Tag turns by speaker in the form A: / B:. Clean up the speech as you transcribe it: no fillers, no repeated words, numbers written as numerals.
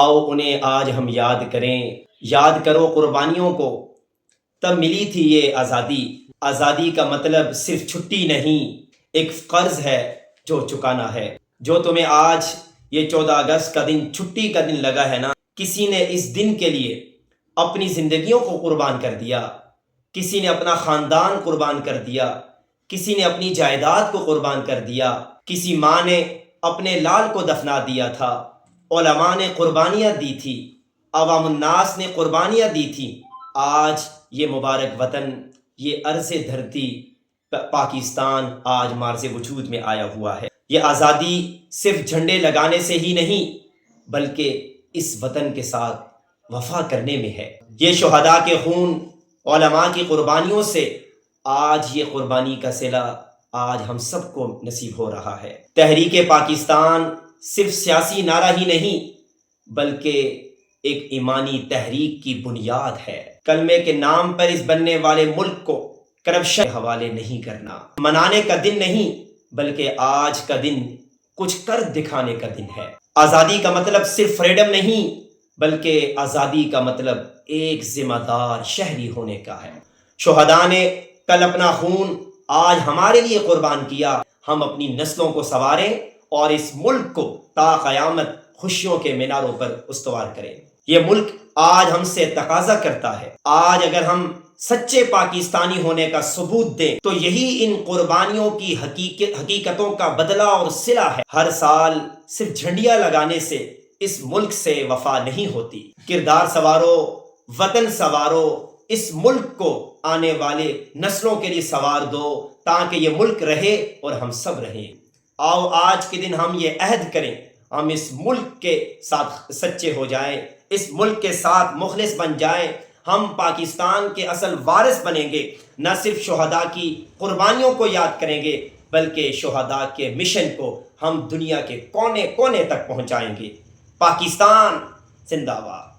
A: آؤ انہیں آج ہم یاد کریں، یاد کرو قربانیوں کو، تب ملی تھی یہ آزادی۔ آزادی کا مطلب صرف چھٹی نہیں، ایک قرض ہے جو چکانا ہے۔ جو تمہیں آج یہ 14 اگست کا دن چھٹی کا دن لگا ہے نا، کسی نے اس دن کے لیے اپنی زندگیوں کو قربان کر دیا، کسی نے اپنا خاندان قربان کر دیا، کسی نے اپنی جائیداد کو قربان کر دیا، کسی ماں نے اپنے لال کو دفنا دیا تھا، علماء نے قربانیاں دی تھی، عوام الناس نے قربانیاں دی تھی۔ آج یہ مبارک وطن، یہ ارض دھرتی پاکستان آج مارز وجود میں آیا ہوا ہے۔ یہ آزادی صرف جھنڈے لگانے سے ہی نہیں بلکہ اس وطن کے ساتھ وفا کرنے میں ہے۔ یہ شہداء کے خون، علماء کی قربانیوں سے آج یہ قربانی کا صلہ آج ہم سب کو نصیب ہو رہا ہے۔ تحریک پاکستان صرف سیاسی نعرہ ہی نہیں بلکہ ایک ایمانی تحریک کی بنیاد ہے۔ کلمے کے نام پر اس بننے والے ملک کو کرپشن کے حوالے نہیں کرنا۔ منانے کا دن نہیں بلکہ آج کا دن کچھ کر دکھانے کا دن ہے۔ آزادی کا مطلب صرف فریڈم نہیں بلکہ آزادی کا مطلب ایک ذمہ دار شہری ہونے کا ہے۔ شہداء نے کل اپنا خون آج ہمارے لیے قربان کیا۔ ہم اپنی نسلوں کو سنواریں اور اس ملک کو تا قیامت خوشیوں کے میناروں پر استوار کریں۔ یہ ملک آج ہم سے تقاضا کرتا ہے۔ آج اگر ہم سچے پاکستانی ہونے کا ثبوت دیں تو یہی ان قربانیوں کی حقیقتوں کا بدلہ اور صلہ ہے۔ ہر سال صرف جھنڈیاں لگانے سے اس ملک سے وفا نہیں ہوتی۔ کردار سنوارو، وطن سنوارو، اس ملک کو آنے والے نسلوں کے لیے سنوار دو تاکہ یہ ملک رہے اور ہم سب رہیں۔ آؤ آج کے دن ہم یہ عہد کریں، ہم اس ملک کے ساتھ سچے ہو جائیں، اس ملک کے ساتھ مخلص بن جائیں۔ ہم پاکستان کے اصل وارث بنیں گے، نہ صرف شہداء کی قربانیوں کو یاد کریں گے بلکہ شہداء کے مشن کو ہم دنیا کے کونے کونے تک پہنچائیں گے۔ پاکستان زندہ باد۔